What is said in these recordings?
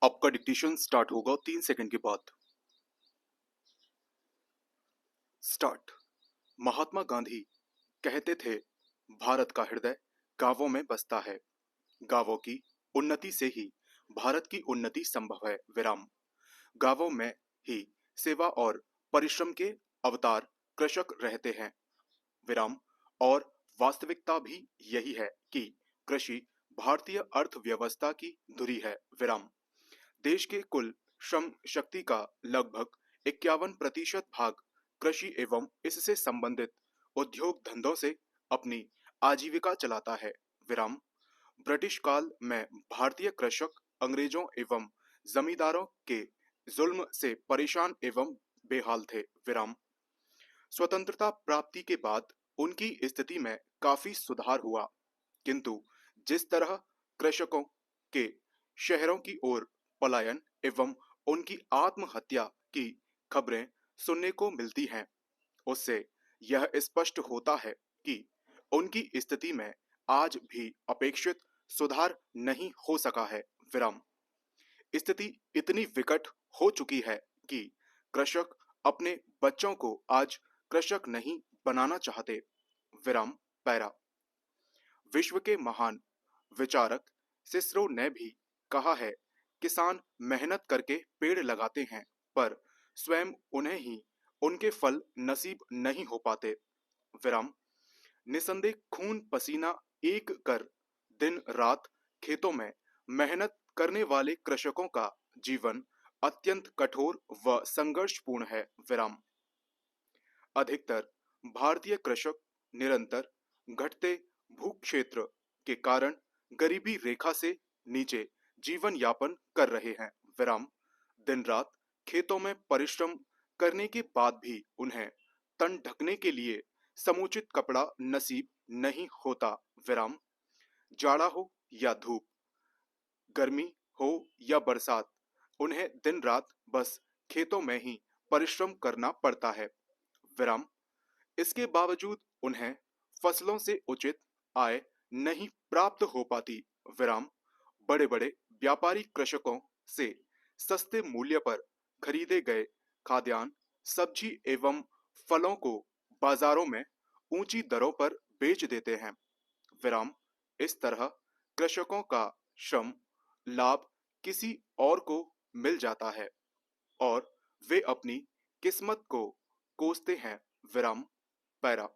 आपका dictation start होगा 3 second के बाद। स्टार्ट। महात्मा गांधी कहते थे, भारत का हृदय गांवों में बसता है। गांवों की उन्नति से ही भारत की उन्नति संभव है। विराम। गांवों में ही सेवा और परिश्रम के अवतार कृषक रहते हैं। विराम। और वास्तविकता भी यही है कि कृषि भारतीय अर्थव्यवस्था की धुरी है। विराम। देश के कुल श्रम शक्ति का लगभग 51% भाग कृषि एवं इससे संबंधित उद्योग धंधों से अपनी आजीविका चलाता है। विराम। ब्रिटिश काल में भारतीय कृषक अंग्रेजों एवं जमींदारों के जुल्म से परेशान एवं बेहाल थे। विराम। स्वतंत्रता प्राप्ति के बाद उनकी स्थिति में काफी सुधार हुआ, किंतु जिस तरह कृषकों के शहरों की ओर पलायन एवं उनकी आत्महत्या की खबरें सुनने को मिलती हैं, उससे यह स्पष्ट होता है कि उनकी स्थिति में आज भी अपेक्षित सुधार नहीं हो सका है। विराम। स्थिति इतनी विकट हो चुकी है कि कृषक अपने बच्चों को आज कृषक नहीं बनाना चाहते। विराम। पैरा। विश्व के महान विचारक सिसरो ने भी कहा है, किसान मेहनत करके पेड़ लगाते हैं पर स्वयं उन्हें ही उनके फल नसीब नहीं हो पाते। विराम। निसंदेह खून पसीना एक कर दिन रात खेतों में मेहनत करने वाले कृषकों का जीवन अत्यंत कठोर व संघर्षपूर्ण है। विराम। अधिकतर भारतीय कृषक निरंतर घटते भूक्षेत्र के कारण गरीबी रेखा से नीचे जीवन यापन कर रहे हैं। विराम। दिन रात खेतों में परिश्रम करने के बाद भी उन्हें तन ढकने के लिए समुचित कपड़ा नसीब नहीं होता। विराम। जाड़ा हो या धूप, गर्मी हो या बरसात, उन्हें दिन रात बस खेतों में ही परिश्रम करना पड़ता है। विराम। इसके बावजूद उन्हें फसलों से उचित आय नहीं प्राप्त हो पाती। विराम। बड़े बड़े व्यापारी कृषकों से सस्ते मूल्य पर खरीदे गए खाद्यान्न, सब्जी एवं फलों को बाजारों में ऊंची दरों पर बेच देते हैं। विराम। इस तरह कृषकों का श्रम लाभ किसी और को मिल जाता है और वे अपनी किस्मत को कोसते हैं। विराम। पैरा।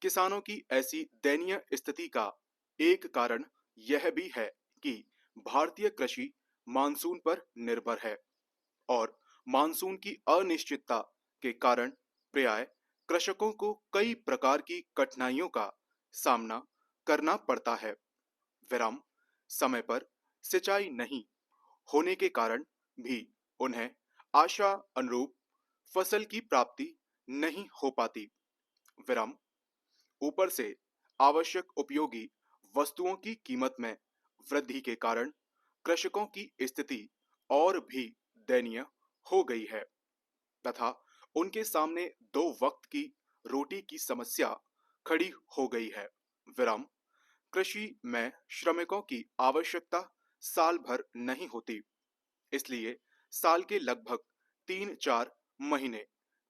किसानों की ऐसी दयनीय स्थिति का एक कारण यह भी है कि भारतीय कृषि मानसून पर निर्भर है और मानसून की अनिश्चितता के कारण प्रायः कृषकों को कई प्रकार की कठिनाइयों का सामना करना पड़ता है। विराम। समय पर सिंचाई नहीं होने के कारण भी उन्हें आशा अनुरूप फसल की प्राप्ति नहीं हो पाती। विराम। ऊपर से आवश्यक उपयोगी वस्तुओं की कीमत में वृद्धि के कारण कृषकों की स्थिति और भी दयनीय हो गई है तथा उनके सामने दो वक्त की रोटी की समस्या खड़ी हो गई है। विराम। कृषि में श्रमिकों की आवश्यकता साल भर नहीं होती, इसलिए साल के लगभग 3-4 महीने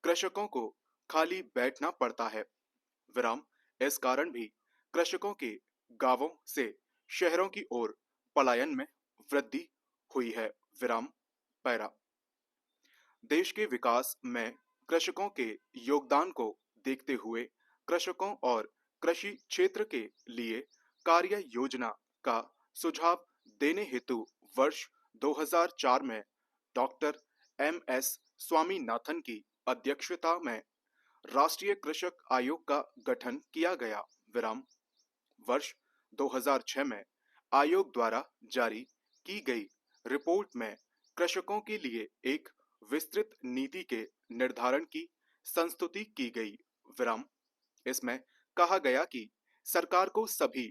कृषकों को खाली बैठना पड़ता है। विराम। इस कारण भी कृषकों के गांवों से शहरों की ओर पलायन में वृद्धि हुई है। विराम। पैरा। देश के विकास में कृषकों के योगदान को देखते हुए कृषकों और कृषि क्षेत्र के लिए कार्य योजना का सुझाव देने हेतु वर्ष 2004 में डॉक्टर एम.एस. स्वामीनाथन की अध्यक्षता में राष्ट्रीय कृषक आयोग का गठन किया गया। विराम। वर्ष 2006 में आयोग द्वारा जारी की गई रिपोर्ट में कृषकों के लिए एक विस्तृत नीति के निर्धारण की संस्तुति की गई। विराम। इसमें कहा गया कि सरकार को सभी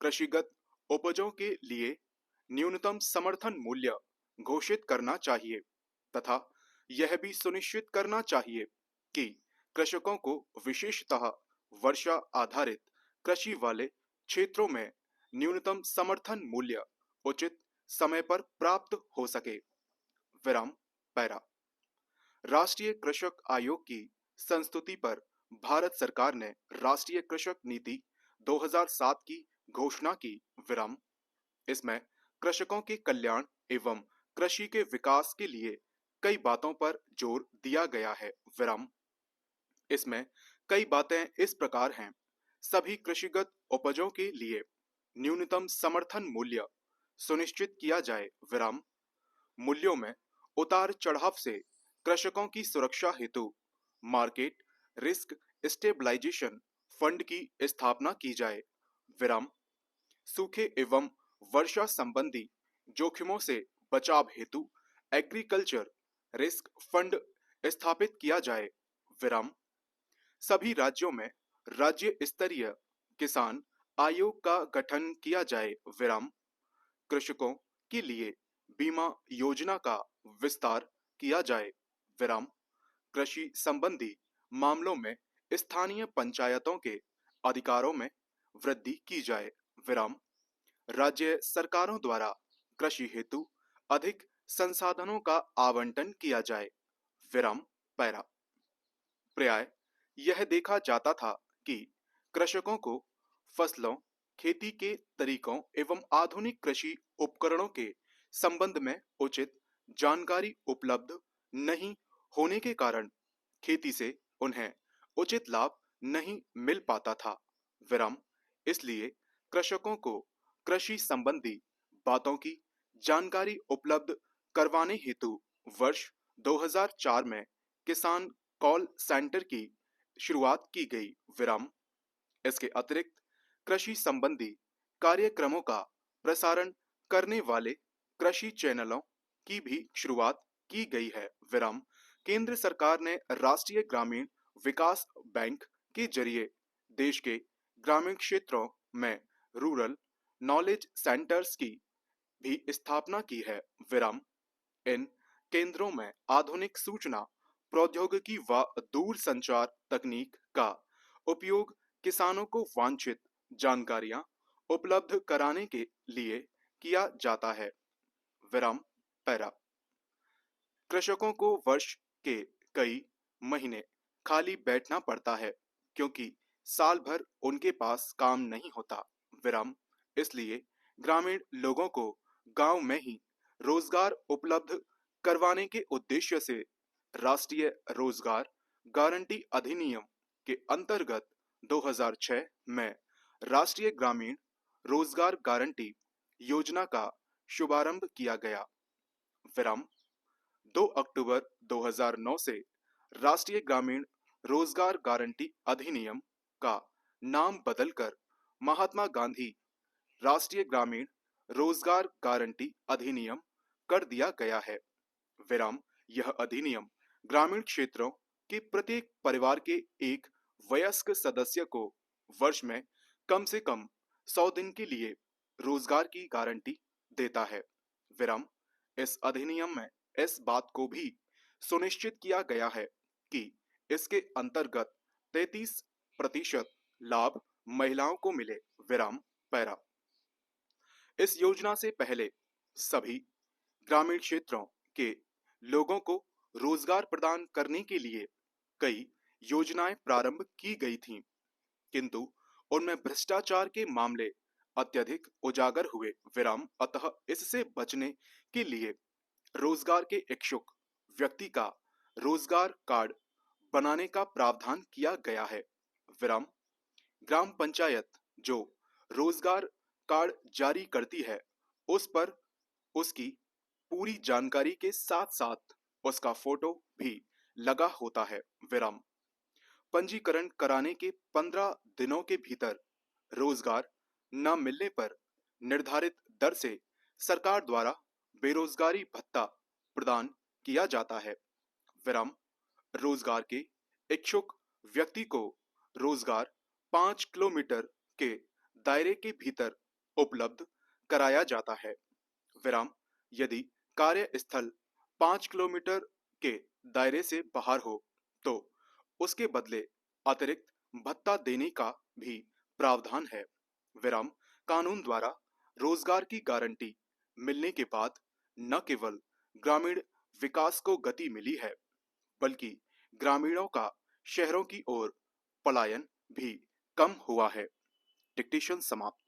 कृषिगत उपजों के लिए न्यूनतम समर्थन मूल्य घोषित करना चाहिए तथा यह भी सुनिश्चित करना चाहिए कि कृषकों को विशेषतः वर्षा आधारित कृषि वाले क्षेत्रों में न्यूनतम समर्थन मूल्य उचित समय पर प्राप्त हो सके। विराम पैरा। राष्ट्रीय कृषक आयोग की संस्तुति पर भारत सरकार ने राष्ट्रीय कृषक नीति 2007 की घोषणा की। विराम। इसमें कृषकों के कल्याण एवं कृषि के विकास के लिए कई बातों पर जोर दिया गया है। विराम। इसमें कई बातें इस प्रकार हैं। सभी कृषिगत उपजों के लिए न्यूनतम समर्थन मूल्य सुनिश्चित किया जाए। विराम। मूल्यों में उतार चढ़ाव से कृषकों की सुरक्षा हेतु मार्केट रिस्क स्टेबलाइजेशन फंड की स्थापना की जाए। विराम। सूखे एवं वर्षा संबंधी जोखिमों से बचाव हेतु एग्रीकल्चर रिस्क फंड स्थापित किया जाए। विराम। सभी राज्यों में राज्य स्तरीय किसान आयोग का गठन किया जाए। विराम। कृषकों के लिए बीमा योजना का विस्तार किया जाए। विराम। कृषि संबंधी मामलों में स्थानीय पंचायतों के अधिकारों में वृद्धि की जाए। विराम। राज्य सरकारों द्वारा कृषि हेतु अधिक संसाधनों का आवंटन किया जाए। विराम पैरा। प्राय यह देखा जाता था कि कृषकों को फसलों खेती के तरीकों एवं आधुनिक कृषि उपकरणों के संबंध में उचित जानकारी उपलब्ध नहीं होने के कारण खेती से उन्हें उचित लाभ नहीं मिल पाता था। विराम। इसलिए कृषकों को कृषि संबंधी बातों की जानकारी उपलब्ध करवाने हेतु वर्ष 2004 में किसान कॉल सेंटर की शुरुआत की गई। विराम। इसके अतिरिक्त कृषि संबंधी कार्यक्रमों का प्रसारण करने वाले कृषि चैनलों की भी शुरुआत की गई है। विराम। केंद्र सरकार ने राष्ट्रीय ग्रामीण विकास बैंक के जरिए देश के ग्रामीण क्षेत्रों में रूरल नॉलेज सेंटर्स की भी स्थापना की है। विराम। इन केंद्रों में आधुनिक सूचना प्रौद्योगिकी व दूर संचार तकनीक का उपयोग किसानों को वांछित जानकारियां उपलब्ध कराने के लिए किया जाता है। विराम पैरा। कृषकों को वर्ष के कई महीने खाली बैठना पड़ता है क्योंकि साल भर उनके पास काम नहीं होता। विराम। इसलिए ग्रामीण लोगों को गांव में ही रोजगार उपलब्ध करवाने के उद्देश्य से राष्ट्रीय रोजगार गारंटी अधिनियम के अंतर्गत 2006 में राष्ट्रीय ग्रामीण रोजगार गारंटी योजना का शुभारंभ किया गया। विराम। 2 अक्टूबर 2009 से राष्ट्रीय ग्रामीण रोजगार गारंटी अधिनियम का नाम बदलकर महात्मा गांधी राष्ट्रीय ग्रामीण रोजगार गारंटी अधिनियम कर दिया गया है। विराम। यह अधिनियम ग्रामीण क्षेत्रों के प्रत्येक परिवार के एक वयस्क सदस्य को वर्ष में कम से कम 100 दिन के लिए रोजगार की गारंटी देता है। विराम। इस अधिनियम में इस बात को भी सुनिश्चित किया गया है कि इसके अंतर्गत 33% लाभ महिलाओं को मिले। विराम पैरा। इस योजना से पहले सभी ग्रामीण क्षेत्रों के लोगों को रोजगार प्रदान करने के लिए कई योजनाएं प्रारंभ की गई थीं, किंतु उनमें भ्रष्टाचार के मामले अत्यधिक उजागर हुए। विराम। अतः इससे बचने के लिए रोजगार के इच्छुक व्यक्ति का रोजगार कार्ड बनाने का प्रावधान किया गया है। विराम। ग्राम पंचायत जो रोजगार कार्ड जारी करती है उस पर उसकी पूरी जानकारी के साथ साथ उसका फोटो भी लगा होता है। विराम। पंजीकरण कराने के 15 दिनों के भीतर रोजगार न मिलने पर निर्धारित दर से सरकार द्वारा बेरोजगारी भत्ता प्रदान किया जाता है। विराम। रोजगार के इच्छुक व्यक्ति को रोजगार 5 किलोमीटर के दायरे के भीतर उपलब्ध कराया जाता है। विराम। यदि कार्यस्थल 5 किलोमीटर के दायरे से बाहर हो तो उसके बदले अतिरिक्त भत्ता देने का भी प्रावधान है। विराम। कानून द्वारा रोजगार की गारंटी मिलने के बाद न केवल ग्रामीण विकास को गति मिली है, बल्कि ग्रामीणों का शहरों की ओर पलायन भी कम हुआ है। डिक्टेशन समाप्त।